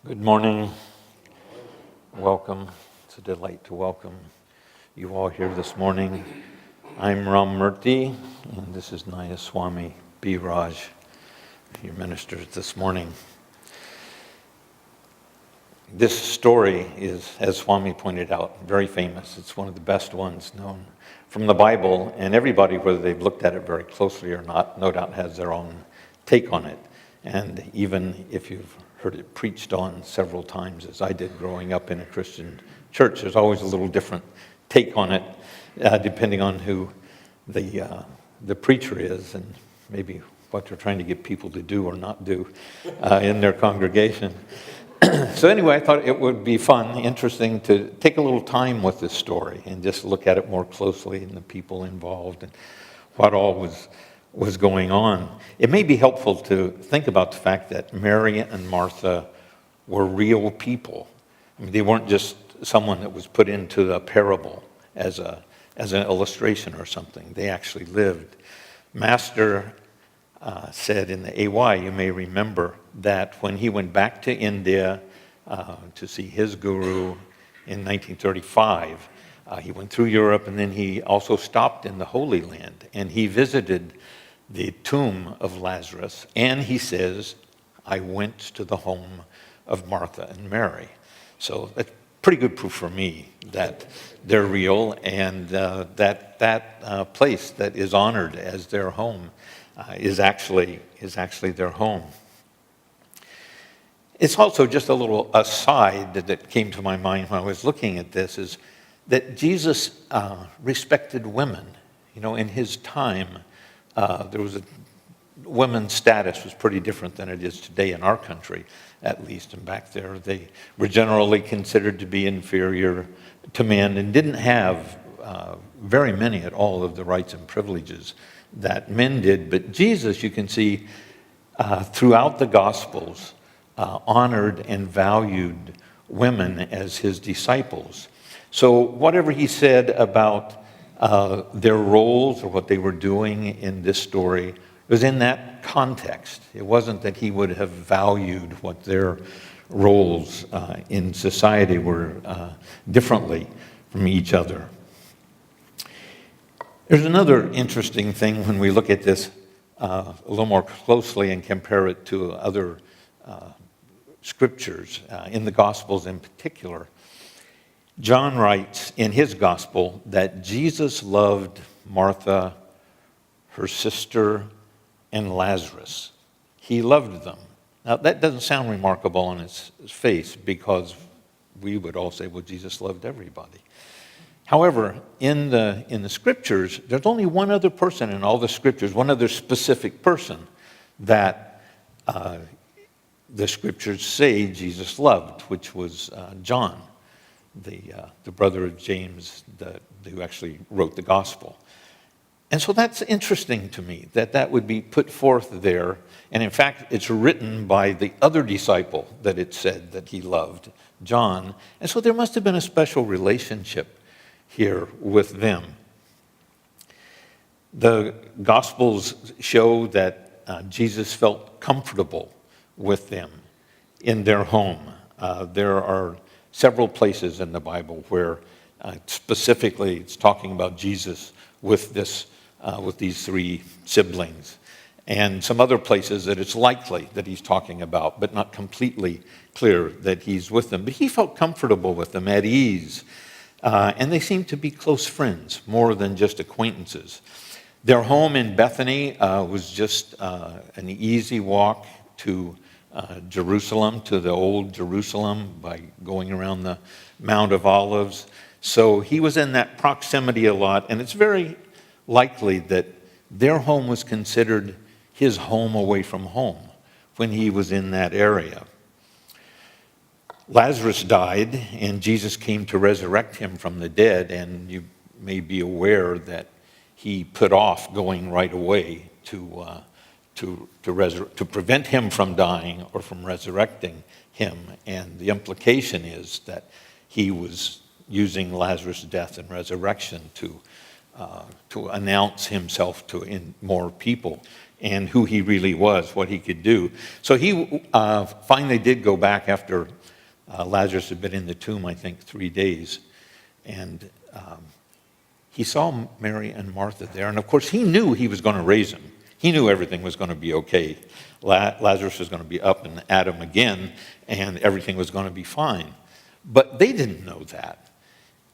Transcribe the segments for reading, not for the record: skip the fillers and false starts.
Good morning. Welcome. It's a delight to welcome you all here this morning. I'm Rammurti, and this is Naya Swami Biraj, your ministers this morning. This story is, as Swami pointed out, very famous. It's one of the best ones known from the Bible, and everybody, whether they've looked at it very closely or not, no doubt has their own take on it. And even if you've heard it preached on several times, as I did growing up in a Christian church, there's always a little different take on it, depending on who the preacher is and maybe what they're trying to get people to do or not do in their congregation. So anyway, I thought it would be fun, interesting to take a little time with this story and just look at it more closely and the people involved and what all was going on. It may be helpful to think about the fact that Mary and Martha were real people. I mean, they weren't just someone that was put into a parable as an illustration or something. They actually lived. Master said in the AY, you may remember, that when he went back to India to see his guru in 1935, he went through Europe, and then he also stopped in the Holy Land, and he visited the tomb of Lazarus, and he says, I went to the home of Martha and Mary. So that's pretty good proof for me that they're real, and that place that is honored as their home is actually their home. It's also just a little aside that came to my mind when I was looking at this, is that Jesus respected women. You know, in his time, there was women's status was pretty different than it is today in our country, at least. And back there, they were generally considered to be inferior to men and didn't have very many at all of the rights and privileges that men did. But Jesus, you can see throughout the Gospels, honored and valued women as his disciples. So whatever he said about their roles or what they were doing in this story was in that context. It wasn't that he would have valued what their roles in society were differently from each other. There's another interesting thing when we look at this a little more closely and compare it to other scriptures, in the Gospels in particular. John writes in his gospel that Jesus loved Martha, her sister, and Lazarus. He loved them. Now, that doesn't sound remarkable on its face, because we would all say, well, Jesus loved everybody. However, in the scriptures, there's only one other person in all the scriptures, one other specific person that the scriptures say Jesus loved, which was John, the brother of James, who actually wrote the gospel. And so that's interesting to me, that would be put forth there. And in fact, it's written by the other disciple that it said that he loved, John. And so there must have been a special relationship here with them. The Gospels show that Jesus felt comfortable with them in their home. There are several places in the Bible where specifically it's talking about Jesus with these three siblings, and some other places that it's likely that he's talking about, but not completely clear that he's with them. But he felt comfortable with them, at ease, and they seemed to be close friends, more than just acquaintances. Their home in Bethany was just an easy walk to Jerusalem, to the old Jerusalem, by going around the Mount of Olives. So he was in that proximity a lot, and it's very likely that their home was considered his home away from home when he was in that area. Lazarus died, and Jesus came to resurrect him from the dead, and you may be aware that he put off going right away to prevent him from dying or from resurrecting him. And the implication is that he was using Lazarus' death and resurrection to announce himself to more people. and who he really was, what he could do. So he finally did go back after Lazarus had been in the tomb, I think, 3 days. And he saw Mary and Martha there. And of course, he knew he was going to raise him. He knew everything was going to be okay. Lazarus was going to be up and at him again, and everything was going to be fine. But they didn't know that.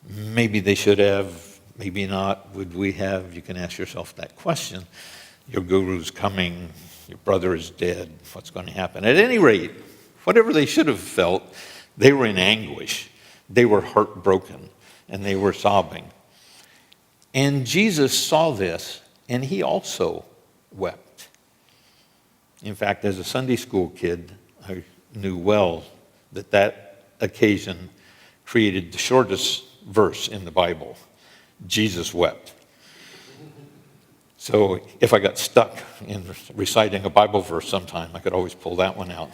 Maybe they should have, maybe not. Would we have? You can ask yourself that question. Your guru's coming, your brother is dead, what's going to happen? At any rate, whatever they should have felt, they were in anguish. They were heartbroken, and they were sobbing. And Jesus saw this, and he also wept. In fact, as a Sunday school kid, I knew well that occasion created the shortest verse in the Bible. Jesus wept. So if I got stuck in reciting a Bible verse sometime, I could always pull that one out.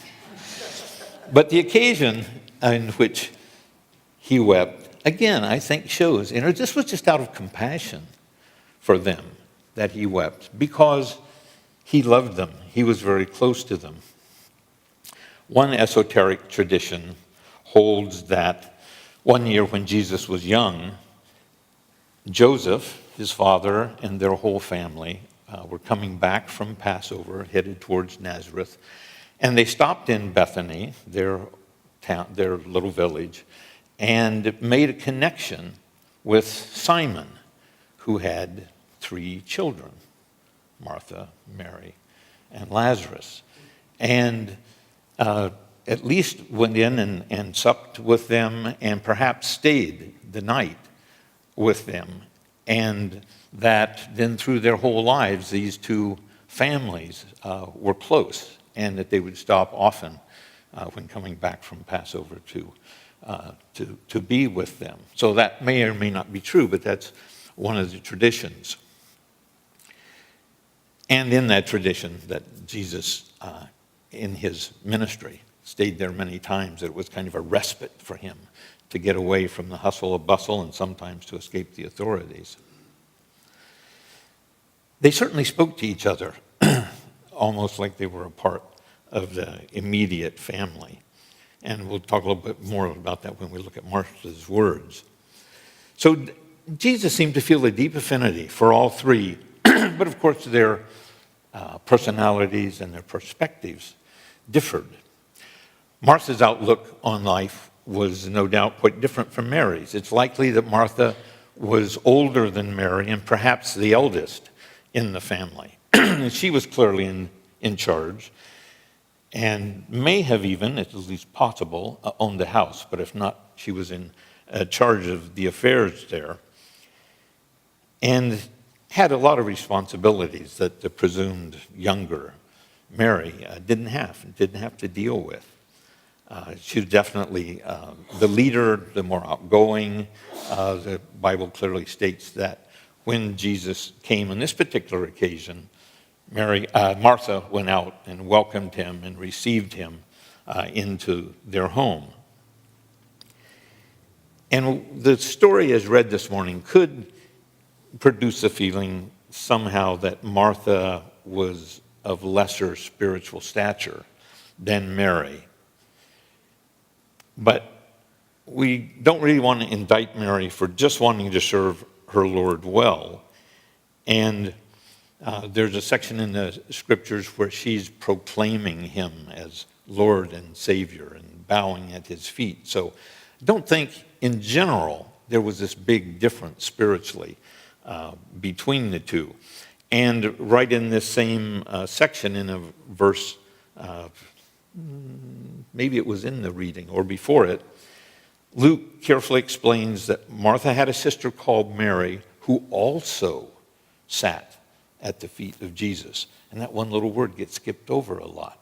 But the occasion in which he wept, again, I think shows, this was just out of compassion for them that he wept, because he loved them. He was very close to them. One esoteric tradition holds that one year when Jesus was young, Joseph, his father, and their whole family were coming back from Passover, headed towards Nazareth, and they stopped in Bethany, their town, their little village, and made a connection with Simon, who had 3 children, Martha, Mary, and Lazarus. And at least went in and supped with them, and perhaps stayed the night with them. And that then through their whole lives, these 2 families were close, and that they would stop often when coming back from Passover to be with them. So that may or may not be true, but that's one of the traditions. And in that tradition that Jesus, in his ministry, stayed there many times. It was kind of a respite for him to get away from the hustle and bustle, and sometimes to escape the authorities. They certainly spoke to each other, almost like they were a part of the immediate family. And we'll talk a little bit more about that when we look at Martha's words. So Jesus seemed to feel a deep affinity for all 3, but of course their personalities and their perspectives differed. Martha's outlook on life was no doubt quite different from Mary's. It's likely that Martha was older than Mary, and perhaps the eldest in the family. She was clearly in charge, and may have even, at least possible, owned the house. But if not, she was in charge of the affairs there, and had a lot of responsibilities that the presumed younger Mary didn't have to deal with. She was definitely the leader, the more outgoing. The Bible clearly states that when Jesus came on this particular occasion, Martha went out and welcomed him and received him into their home. And the story as read this morning could produce a feeling somehow that Martha was of lesser spiritual stature than Mary. But we don't really want to indict Mary for just wanting to serve her Lord well. And there's a section in the scriptures where she's proclaiming him as Lord and Savior and bowing at his feet. So don't think in general there was this big difference spiritually between the 2. And right in this same section in a verse, maybe it was in the reading or before it, Luke carefully explains that Martha had a sister called Mary who also sat at the feet of Jesus. And that one little word gets skipped over a lot.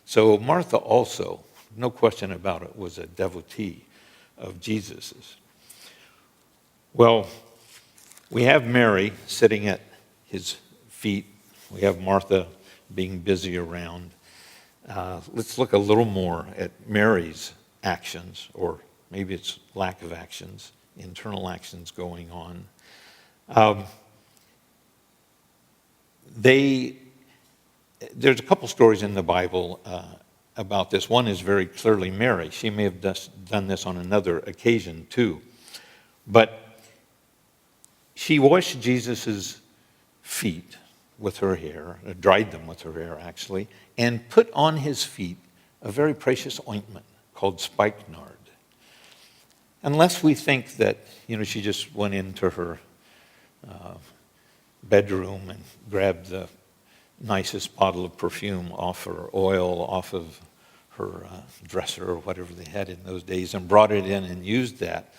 So Martha also, no question about it, was a devotee of Jesus's. Well, we have Mary sitting at his feet. We have Martha being busy around. Let's look a little more at Mary's actions, or maybe it's lack of actions, internal actions going on. They there's a couple stories in the Bible about this. One is very clearly Mary. She may have done this on another occasion too. But she washed Jesus' feet with her hair, dried them with her hair actually, and put on his feet a very precious ointment called spikenard. Unless we think that, she just went into her bedroom and grabbed the nicest bottle of perfume off her oil, off of her dresser or whatever they had in those days, and brought it in and used that.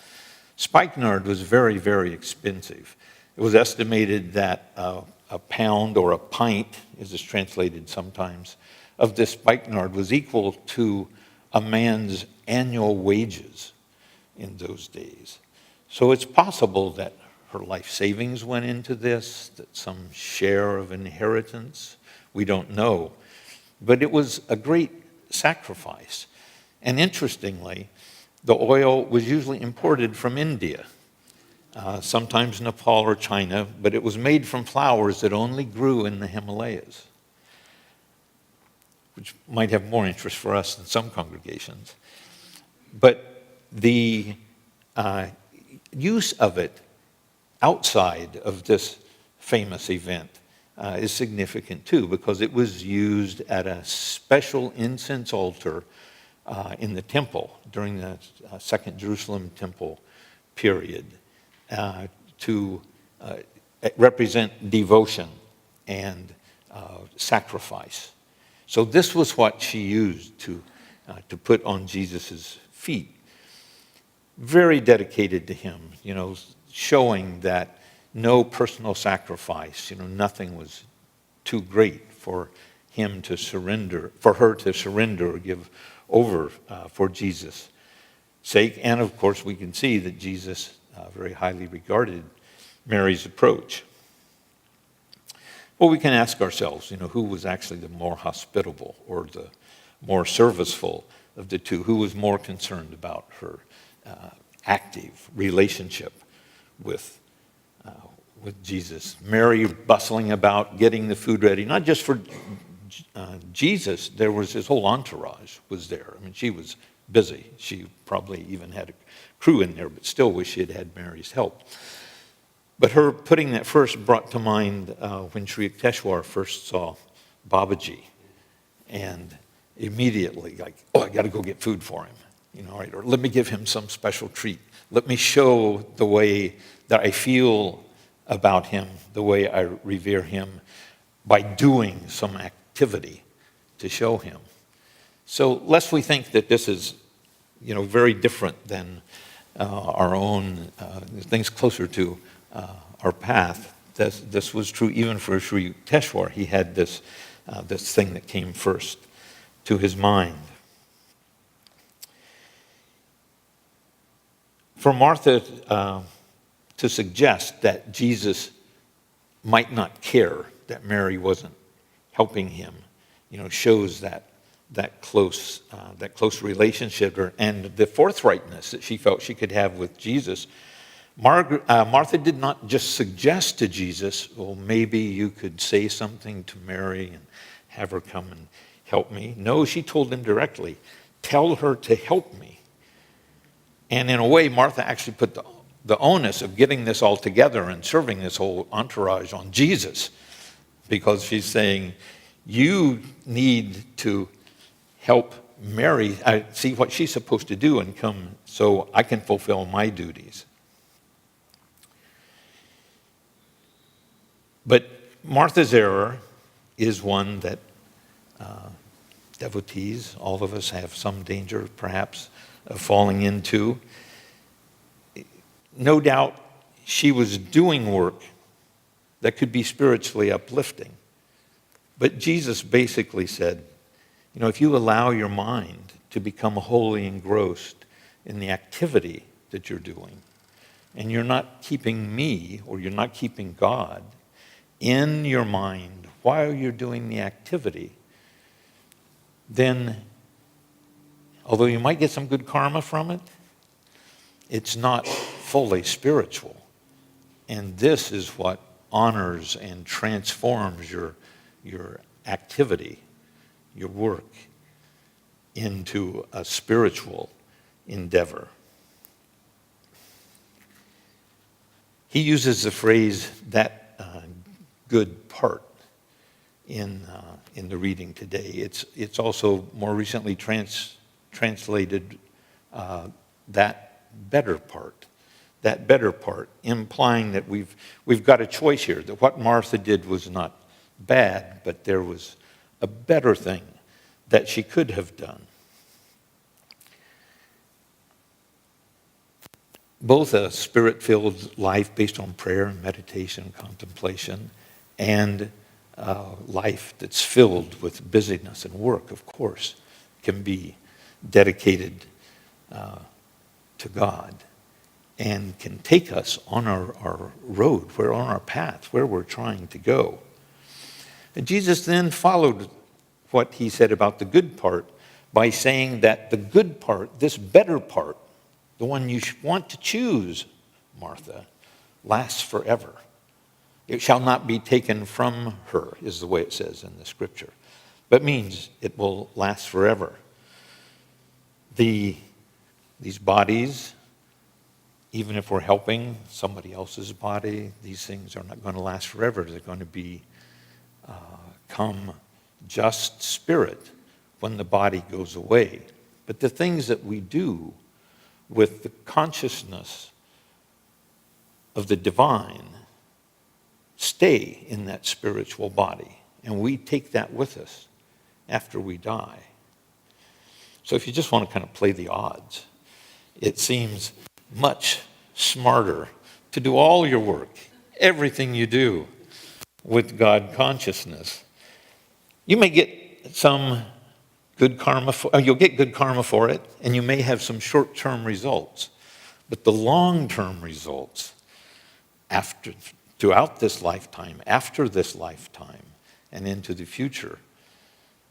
Spikenard was very, very expensive. It was estimated that a pound or a pint, as it's translated sometimes, of this spikenard was equal to a man's annual wages in those days. So it's possible that her life savings went into this, that some share of inheritance, we don't know. But it was a great sacrifice. And interestingly, the oil was usually imported from India, sometimes Nepal or China, but it was made from flowers that only grew in the Himalayas, which might have more interest for us than some congregations. But the use of it outside of this famous event is significant too, because it was used at a special incense altar in the temple during the Second Jerusalem Temple period to represent devotion and sacrifice. So this was what she used to put on Jesus' feet. Very dedicated to him, showing that no personal sacrifice, nothing was too great for him to surrender, for her to surrender or give over for Jesus' sake. And of course, we can see that Jesus very highly regarded Mary's approach. Well, we can ask ourselves, who was actually the more hospitable or the more serviceful of the two? Who was more concerned about her active relationship with Jesus? Mary bustling about, getting the food ready, not just for Jesus. There was his whole entourage was there. She was busy. She probably even had a crew in there, but still wish she had had Mary's help. But her putting that first brought to mind when Sri Yukteswar first saw Babaji, and immediately I got to go get food for him, or let me give him some special treat. Let me show the way that I feel about him, the way I revere him, by doing some activity to show him. So lest we think that this is, very different than our own things closer to our path. This was true even for Sri Yukteswar. He had this thing that came first to his mind. For Martha to suggest that Jesus might not care that Mary wasn't helping him, shows that close relationship and the forthrightness that she felt she could have with Jesus. Martha did not just suggest to Jesus, well, maybe you could say something to Mary and have her come and help me. No, she told him directly, tell her to help me. And in a way, Martha actually put the onus of getting this all together and serving this whole entourage on Jesus, because she's saying, you need to help Mary see what she's supposed to do and come so I can fulfill my duties. But Martha's error is one that devotees, all of us, have some danger perhaps of falling into. No doubt she was doing work that could be spiritually uplifting. But Jesus basically said, if you allow your mind to become wholly engrossed in the activity that you're doing, and you're not keeping me or you're not keeping God in your mind while you're doing the activity, then although you might get some good karma from it, it's not fully spiritual. And this is what honors and transforms your activity, your work, into a spiritual endeavor. He uses the phrase, that good part, in the reading today. It's also more recently translated that better part. That better part, implying that we've got a choice here, that what Martha did was not bad, but there was a better thing that she could have done. Both a spirit-filled life based on prayer and meditation and contemplation, and life that's filled with busyness and work, of course, can be dedicated to God and can take us on our road, on our path, where we're trying to go. And Jesus then followed what he said about the good part by saying that the good part, this better part, the one you want to choose, Martha, lasts forever. It shall not be taken from her, is the way it says in the scripture. But means it will last forever. These bodies, even if we're helping somebody else's body, these things are not going to last forever. They're going to become just spirit when the body goes away. But the things that we do with the consciousness of the divine stay in that spiritual body, and we take that with us after we die. So if you just want to kind of play the odds, it seems much smarter to do all your work, everything you do, with God consciousness. You may get some good karma, you'll get good karma for it, and you may have some short-term results. But the long-term results, throughout this lifetime, after this lifetime, and into the future,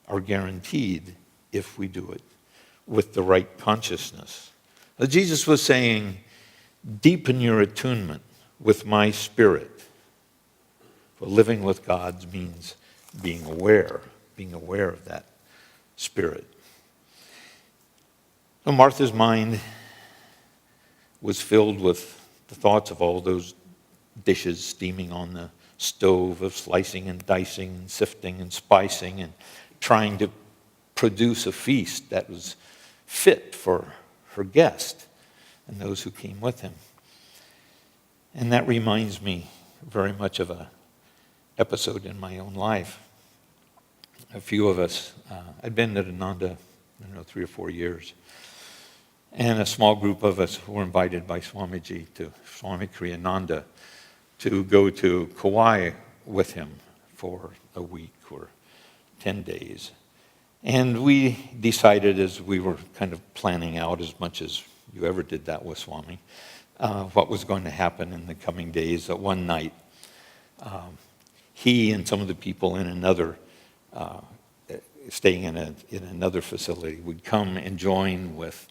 are guaranteed if we do it with the right consciousness. Jesus was saying, deepen your attunement with my spirit. For living with God means being aware of that spirit. So Martha's mind was filled with the thoughts of all those dishes steaming on the stove, of slicing and dicing and sifting and spicing and trying to produce a feast that was fit for her guest and those who came with him. And that reminds me very much of an episode in my own life. A few of us, I'd been at Ananda, 3 or 4 years, and a small group of us were invited by Swami Kriyananda to go to Kauai with him for a week or 10 days. And we decided, as we were kind of planning out, as much as you ever did that with Swami, what was going to happen in the coming days, that one night he and some of the people in another, staying in another facility, would come and join with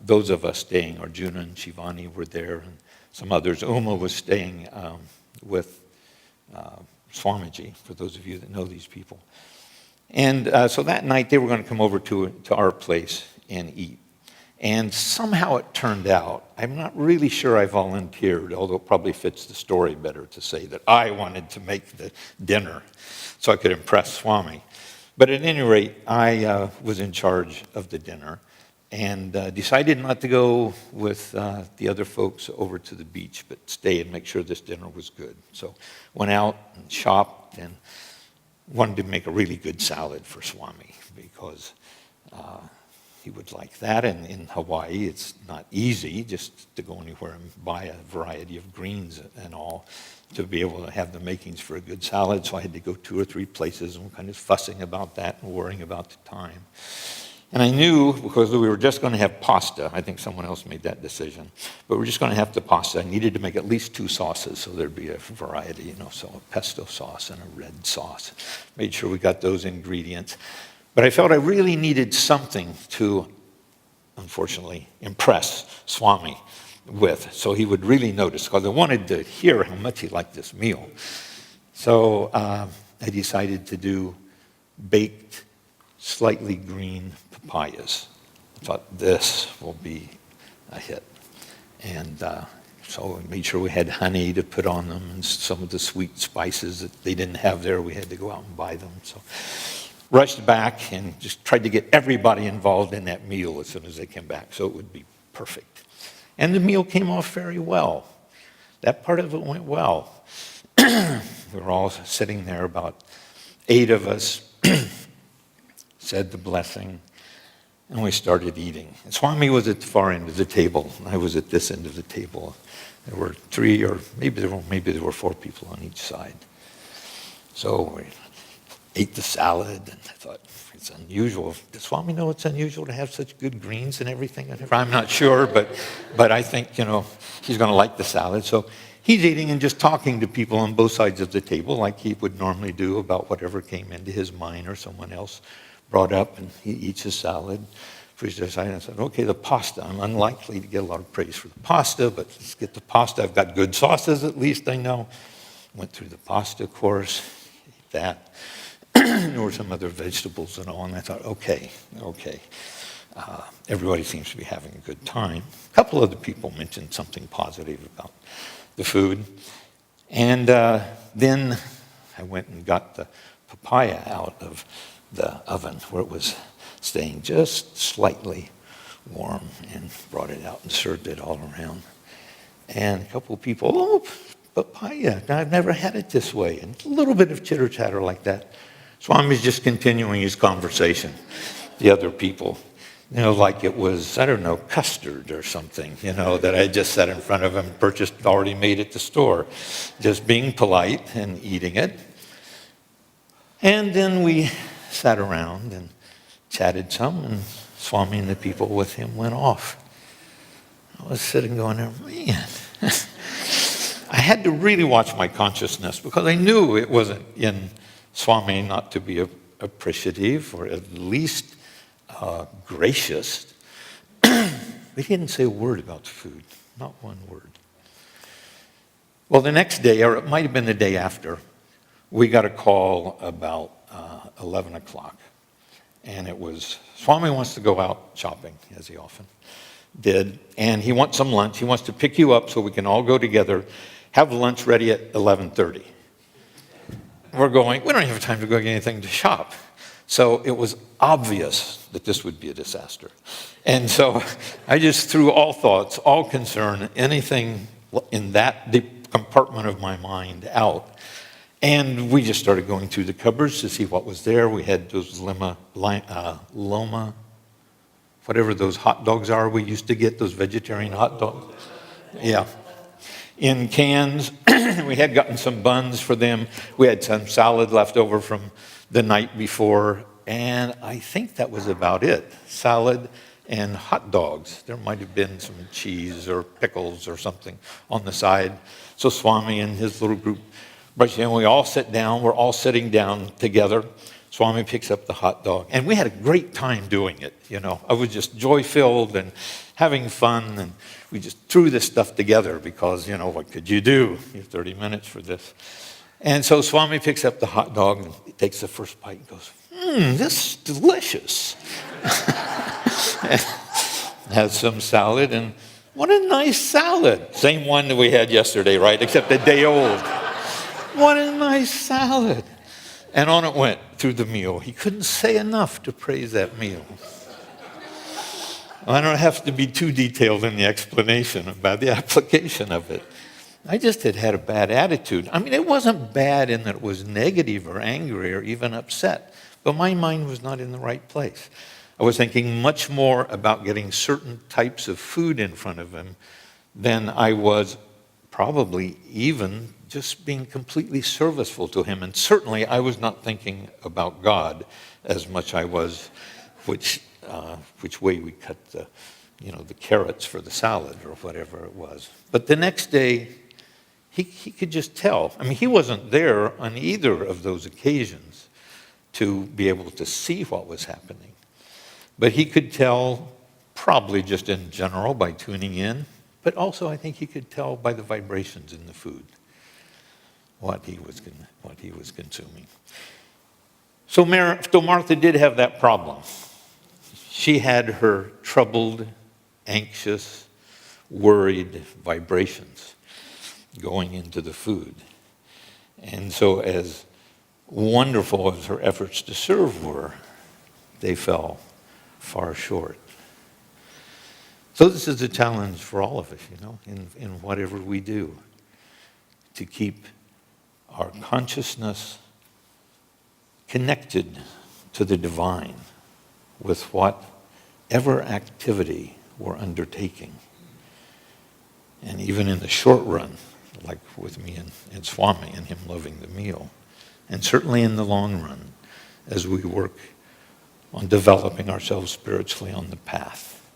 those of us staying. Arjuna and Shivani were there, and some others. Uma was staying with Swamiji, for those of you that know these people. And so that night they were going to come over to our place and eat. And somehow it turned out, I'm not really sure I volunteered, although it probably fits the story better to say that I wanted to make the dinner so I could impress Swami. But at any rate, I was in charge of the dinner and decided not to go with the other folks over to the beach, but stay and make sure this dinner was good. So went out and shopped and wanted to make a really good salad for Swami because he would like that. And in Hawaii, it's not easy just to go anywhere and buy a variety of greens and all to be able to have the makings for a good salad. So I had to go 2 or 3 places and kind of fussing about that and worrying about the time. And I knew, because we were just going to have pasta, I think someone else made that decision, but we were just going to have the pasta. I needed to make at least 2 sauces so there'd be a variety, so a pesto sauce and a red sauce. Made sure we got those ingredients. But I felt I really needed something to, unfortunately, impress Swami with, so he would really notice, because I wanted to hear how much he liked this meal. So I decided to do baked, slightly green papayas. I thought this will be a hit. And so we made sure we had honey to put on them and some of the sweet spices that they didn't have there. We had to go out and buy them. So rushed back and just tried to get everybody involved in that meal as soon as they came back so it would be perfect. And the meal came off very well. That part of it went well. We were all sitting there, about 8 of us, said the blessing, and we started eating. And Swami was at the far end of the table. I was at this end of the table. There were 3 or maybe there were 4 people on each side. So we ate the salad, and I thought, it's unusual. Does Swami know it's unusual to have such good greens and everything? I'm not sure, but I think, he's going to like the salad. So he's eating and just talking to people on both sides of the table like he would normally do about whatever came into his mind or someone else brought up, and he eats his salad. Preached aside and I said, okay, the pasta. I'm unlikely to get a lot of praise for the pasta, but let's get the pasta. I've got good sauces, at least I know. Went through the pasta course, ate that. There were some other vegetables and all, and I thought, okay. Everybody seems to be having a good time. A couple other people mentioned something positive about the food. And then I went and got the papaya out of the oven where it was staying just slightly warm and brought it out and served it all around. And a couple of people, oh, papaya, I've never had it this way. And a little bit of chitter-chatter like that. Swami's just continuing his conversation. The other people, like it was, I don't know, custard or something, that I just sat in front of him, purchased, already made at the store. Just being polite and eating it. And then we sat around and chatted some, and Swami and the people with him went off. I was sitting going there, man. I had to really watch my consciousness because I knew it wasn't in Swami not to be appreciative or at least gracious. We didn't say a word about the food, not one word. Well, the next day, or it might have been the day after, we got a call about 11 o'clock. And it was, Swami wants to go out shopping, as he often did, and he wants some lunch. He wants to pick you up so we can all go together, have lunch ready at 11:30. We're going, we don't have time to go get anything to shop. So it was obvious that this would be a disaster. And so I just threw all thoughts, all concern, anything in that deep compartment of my mind out. And we just started going through the cupboards to see what was there. We had those Loma, whatever those hot dogs are we used to get, those vegetarian hot dogs. Yeah. In cans. We had gotten some buns for them. We had some salad left over from the night before. And I think that was about it. Salad and hot dogs. There might have been some cheese or pickles or something on the side. So Swami and his little group, and we all sit down. We're all sitting down together. Swami picks up the hot dog. And we had a great time doing it, I was just joy-filled and having fun. And we just threw this stuff together because, what could you do? You have 30 minutes for this. And so Swami picks up the hot dog and takes the first bite and goes, this is delicious. Has some salad, and what a nice salad. Same one that we had yesterday, right? Except a day old. What a nice salad. And on it went through the meal. He couldn't say enough to praise that meal. I don't have to be too detailed in the explanation about the application of it. I just had a bad attitude. It wasn't bad in that it was negative or angry or even upset, but my mind was not in the right place. I was thinking much more about getting certain types of food in front of him than I was probably even just being completely serviceful to him. And certainly I was not thinking about God as much I was which way we cut the carrots for the salad or whatever it was. But the next day, he could just tell. He wasn't there on either of those occasions to be able to see what was happening. But he could tell probably just in general by tuning in, but also I think he could tell by the vibrations in the food what he was consuming. So Martha did have that problem. She had her troubled, anxious, worried vibrations going into the food. And so as wonderful as her efforts to serve were, they fell far short. So this is a challenge for all of us, in whatever we do, to keep our consciousness connected to the divine with whatever activity we're undertaking. And even in the short run, like with me and Swami and him loving the meal, and certainly in the long run, as we work on developing ourselves spiritually on the path,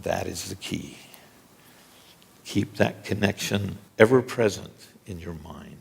that is the key. Keep that connection ever present in your mind.